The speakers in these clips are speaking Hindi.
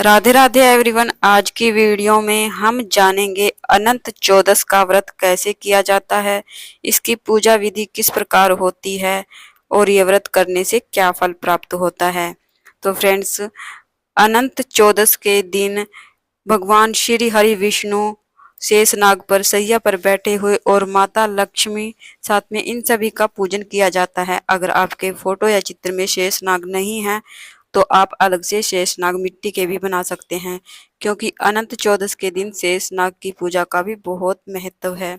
राधे राधे एवरीवन। आज की वीडियो में हम जानेंगे अनंत चौदस का व्रत कैसे किया जाता है, इसकी पूजा विधि किस प्रकार होती है और ये व्रत करने से क्या फल प्राप्त होता है। तो फ्रेंड्स, अनंत चौदस के दिन भगवान श्री हरि विष्णु शेषनाग पर सैया पर बैठे हुए और माता लक्ष्मी साथ में, इन सभी का पूजन किया जाता है। अगर आपके फोटो या चित्र में शेषनाग नहीं है तो आप अलग से शेषनाग मिट्टी के भी बना सकते हैं, क्योंकि अनंत चौदस के दिन शेषनाग की पूजा का भी बहुत महत्व है।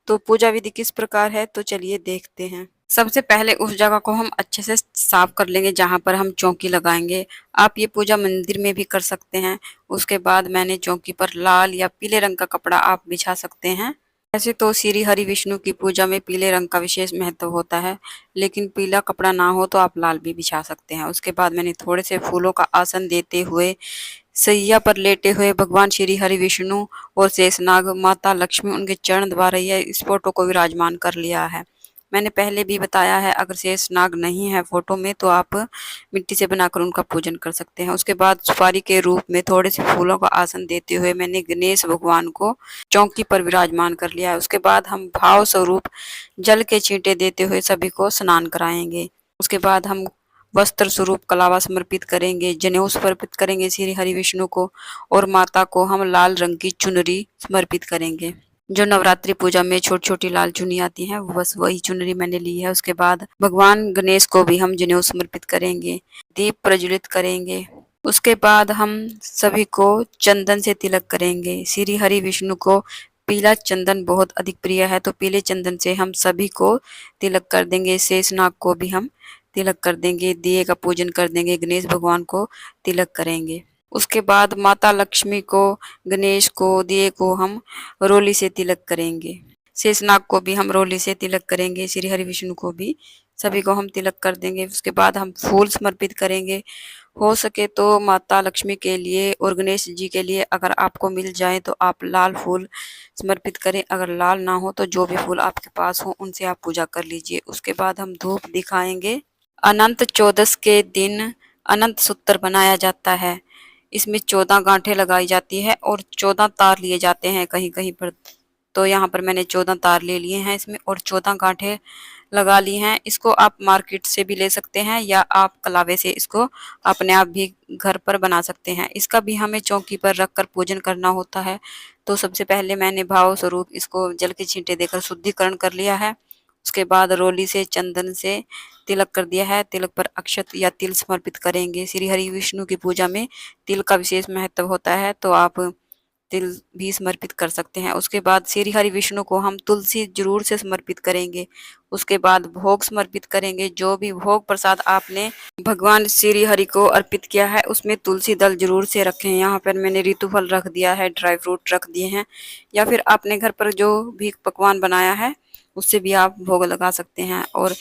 तो पूजा विधि किस प्रकार है, तो चलिए देखते हैं। सबसे पहले उस जगह को हम अच्छे से साफ कर लेंगे जहां पर हम चौकी लगाएंगे। आप ये पूजा मंदिर में भी कर सकते हैं। उसके बाद मैंने चौकी पर लाल या पीले रंग का कपड़ा आप बिछा सकते हैं। वैसे तो श्री हरि विष्णु की पूजा में पीले रंग का विशेष महत्व होता है, लेकिन पीला कपड़ा ना हो तो आप लाल भी बिछा सकते हैं। उसके बाद मैंने थोड़े से फूलों का आसन देते हुए सैया पर लेटे हुए भगवान श्री हरि विष्णु और शेषनाग माता लक्ष्मी उनके चरण द्वारा यह इस फोटो को विराजमान कर लिया है। मैंने पहले भी बताया है, अगर शेषनाग नहीं है फोटो में तो आप मिट्टी से बनाकर उनका पूजन कर सकते हैं। उसके बाद सुपारी के रूप में थोड़े से फूलों का आसन देते हुए मैंने गणेश भगवान को चौकी पर विराजमान कर लिया है। उसके बाद हम भाव स्वरूप जल के छींटे देते हुए सभी को स्नान कराएंगे। उसके बाद हम वस्त्र स्वरूप कलावा समर्पित करेंगे, जनेऊ समर्पित करेंगे श्री हरि विष्णु को, और माता को हम लाल रंग की चुनरी समर्पित करेंगे। जो नवरात्रि पूजा में छोटी छोटी लाल चुन्नी आती है, वो बस वही चुनरी मैंने ली है। उसके बाद भगवान गणेश को भी हम जनेऊ समर्पित करेंगे, दीप प्रज्वलित करेंगे। उसके बाद हम सभी को चंदन से तिलक करेंगे। श्री हरि विष्णु को पीला चंदन बहुत अधिक प्रिय है, तो पीले चंदन से हम सभी को तिलक कर देंगे। शेषनाग को भी हम तिलक कर देंगे, दिए का पूजन कर देंगे, गणेश भगवान को तिलक करेंगे। उसके बाद माता लक्ष्मी को, गणेश को, दिए को हम रोली से तिलक करेंगे। शेषनाग को भी हम रोली से तिलक करेंगे, श्री हरि विष्णु को भी, सभी को हम तिलक कर देंगे। उसके बाद हम फूल समर्पित करेंगे। हो सके तो माता लक्ष्मी के लिए और गणेश जी के लिए अगर आपको मिल जाए तो आप लाल फूल समर्पित करें। अगर लाल ना हो तो जो भी फूल आपके पास हो उनसे आप पूजा कर लीजिए। उसके बाद हम धूप दिखाएंगे। अनंत चौदस के दिन अनंत सूत्र बनाया जाता है। इसमें 14 गांठें लगाई जाती है और 14 तार लिए जाते हैं कहीं कहीं पर। तो यहाँ पर मैंने 14 तार ले लिए हैं इसमें और 14 गांठें लगा ली हैं। इसको आप मार्केट से भी ले सकते हैं या आप कलावे से इसको अपने आप भी घर पर बना सकते हैं। इसका भी हमें चौकी पर रखकर पूजन करना होता है। तो सबसे पहले मैंने भाव स्वरूप इसको जल के छींटे देकर शुद्धिकरण कर लिया है। उसके बाद रोली से, चंदन से तिलक कर दिया है। तिलक पर अक्षत या तिल समर्पित करेंगे। श्री हरि विष्णु की पूजा में तिल का विशेष महत्व होता है, तो आप तिल भी समर्पित कर सकते हैं। उसके बाद श्री हरि विष्णु को हम तुलसी जरूर से समर्पित करेंगे। उसके बाद भोग समर्पित करेंगे। जो भी भोग प्रसाद आपने भगवान श्री हरि को अर्पित किया है उसमें तुलसी दल जरूर से रखें। यहाँ पर मैंने ऋतुफल रख दिया है, ड्राई फ्रूट रख दिए हैं, या फिर आपने घर पर जो भी पकवान बनाया है उससे भी आप भोग लगा सकते हैं। और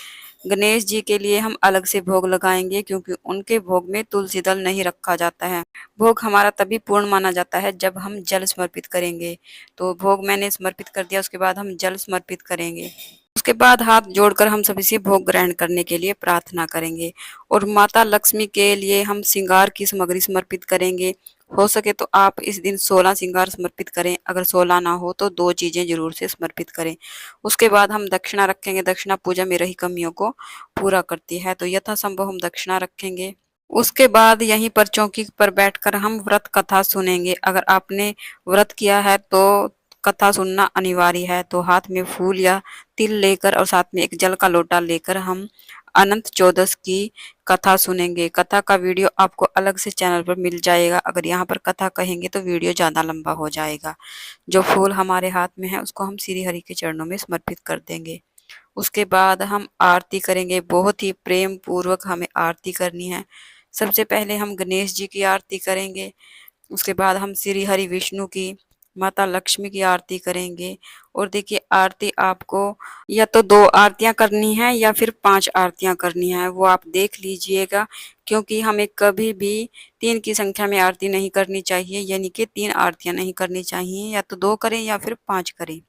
गणेश जी के लिए हम अलग से भोग लगाएंगे, क्योंकि उनके भोग में तुलसी दल नहीं रखा जाता है। भोग हमारा तभी पूर्ण माना जाता है जब हम जल समर्पित करेंगे। तो भोग मैंने समर्पित कर दिया। उसके बाद हम जल समर्पित करेंगे। उसके बाद हाथ जोड़कर हम सभी से भोग ग्रहण करने के लिए प्रार्थना करेंगे। और माता लक्ष्मी के लिए हम श्रृंगार की सामग्री समर्पित करेंगे। हो सके तो आप इस दिन 16 श्रृंगार समर्पित करें। अगर 16 ना हो तो 2 चीजें जरूर से समर्पित करें। उसके बाद हम दक्षिणा रखेंगे। दक्षिणा पूजा में रही कमियों को पूरा करती है, तो यथासंभव हम दक्षिणा रखेंगे। उसके बाद यहीं पर चौकी पर बैठकर हम व्रत कथा सुनेंगे। अगर आपने व्रत किया है तो कथा सुनना अनिवार्य है। तो हाथ में फूल या तिल लेकर और साथ में एक जल का लोटा लेकर हम अनंत चौदस की कथा सुनेंगे। कथा का वीडियो आपको अलग से चैनल पर मिल जाएगा। अगर यहाँ पर कथा कहेंगे तो वीडियो ज़्यादा लंबा हो जाएगा। जो फूल हमारे हाथ में है उसको हम श्री हरि के चरणों में समर्पित कर देंगे। उसके बाद हम आरती करेंगे। बहुत ही प्रेम पूर्वक हमें आरती करनी है। सबसे पहले हम गणेश जी की आरती करेंगे। उसके बाद हम श्री हरि विष्णु की, माता लक्ष्मी की आरती करेंगे। और देखिए, आरती आपको या तो 2 आरतियां करनी है या फिर 5 आरतियां करनी है, वो आप देख लीजिएगा। क्योंकि हमें कभी भी 3 की संख्या में आरती नहीं करनी चाहिए, यानी कि 3 आरतियां नहीं करनी चाहिए। या तो 2 करें या फिर 5 करें।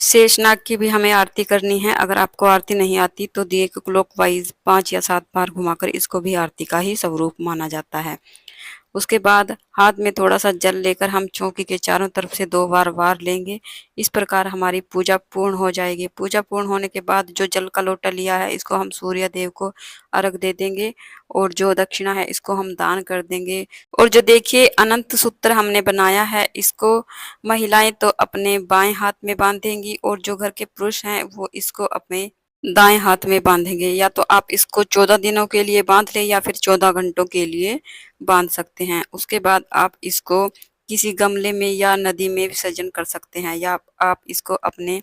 शेषनाग की भी हमें आरती करनी है। अगर आपको आरती नहीं आती तो दिए को क्लॉकवाइज 5 या 7 बार घुमाकर इसको भी आरती का ही स्वरूप माना जाता है। उसके बाद हाथ में थोड़ा सा जल लेकर हम चौकी के चारों तरफ से 2 बार वार लेंगे। इस प्रकार हमारी पूजा पूर्ण हो जाएगी। पूजा पूर्ण होने के बाद जो जल का लोटा लिया है इसको हम सूर्य देव को अर्घ दे देंगे और जो दक्षिणा है इसको हम दान कर देंगे। और जो देखिए अनंत सूत्र हमने बनाया है इसको महिलाएं तो अपने बाएं हाथ में बांधेंगी और जो घर के पुरुष हैं वो इसको अपने दाएं हाथ में बांधेंगे। या तो आप इसको 14 दिनों के लिए बांध लें या फिर 14 घंटों के लिए बांध सकते हैं। उसके बाद आप इसको किसी गमले में या नदी में विसर्जन कर सकते हैं या आप इसको अपने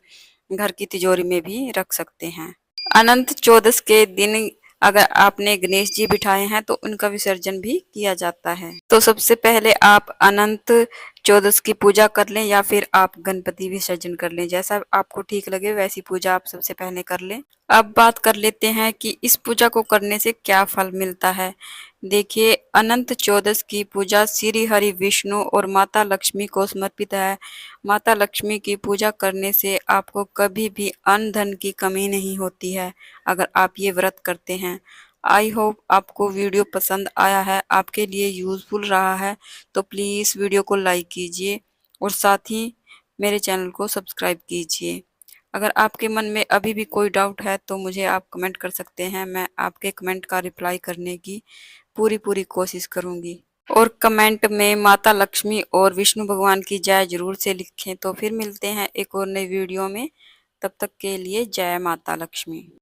घर की तिजोरी में भी रख सकते हैं। अनंत चौदस के दिन अगर आपने गणेश जी बिठाए हैं तो उनका विसर्जन भी किया जाता है। तो सबसे पहले आप अनंत चौदस की पूजा कर लें या फिर आप गणपति विसर्जन कर लें, जैसा आपको ठीक लगे वैसी पूजा आप सबसे पहले कर लें। अब बात कर लेते हैं कि इस पूजा को करने से क्या फल मिलता है। देखिए अनंत चौदस की पूजा श्री हरि विष्णु और माता लक्ष्मी को समर्पित है। माता लक्ष्मी की पूजा करने से आपको कभी भी अन्न धन की कमी नहीं होती है अगर आप ये व्रत करते हैं। आई होप आपको वीडियो पसंद आया है, आपके लिए यूज़फुल रहा है, तो प्लीज़ वीडियो को लाइक कीजिए और साथ ही मेरे चैनल को सब्सक्राइब कीजिए। अगर आपके मन में अभी भी कोई डाउट है तो मुझे आप कमेंट कर सकते हैं। मैं आपके कमेंट का रिप्लाई करने की पूरी कोशिश करूँगी। और कमेंट में माता लक्ष्मी और विष्णु भगवान की जय ज़रूर से लिखें। तो फिर मिलते हैं एक और नई वीडियो में। तब तक के लिए जय माता लक्ष्मी।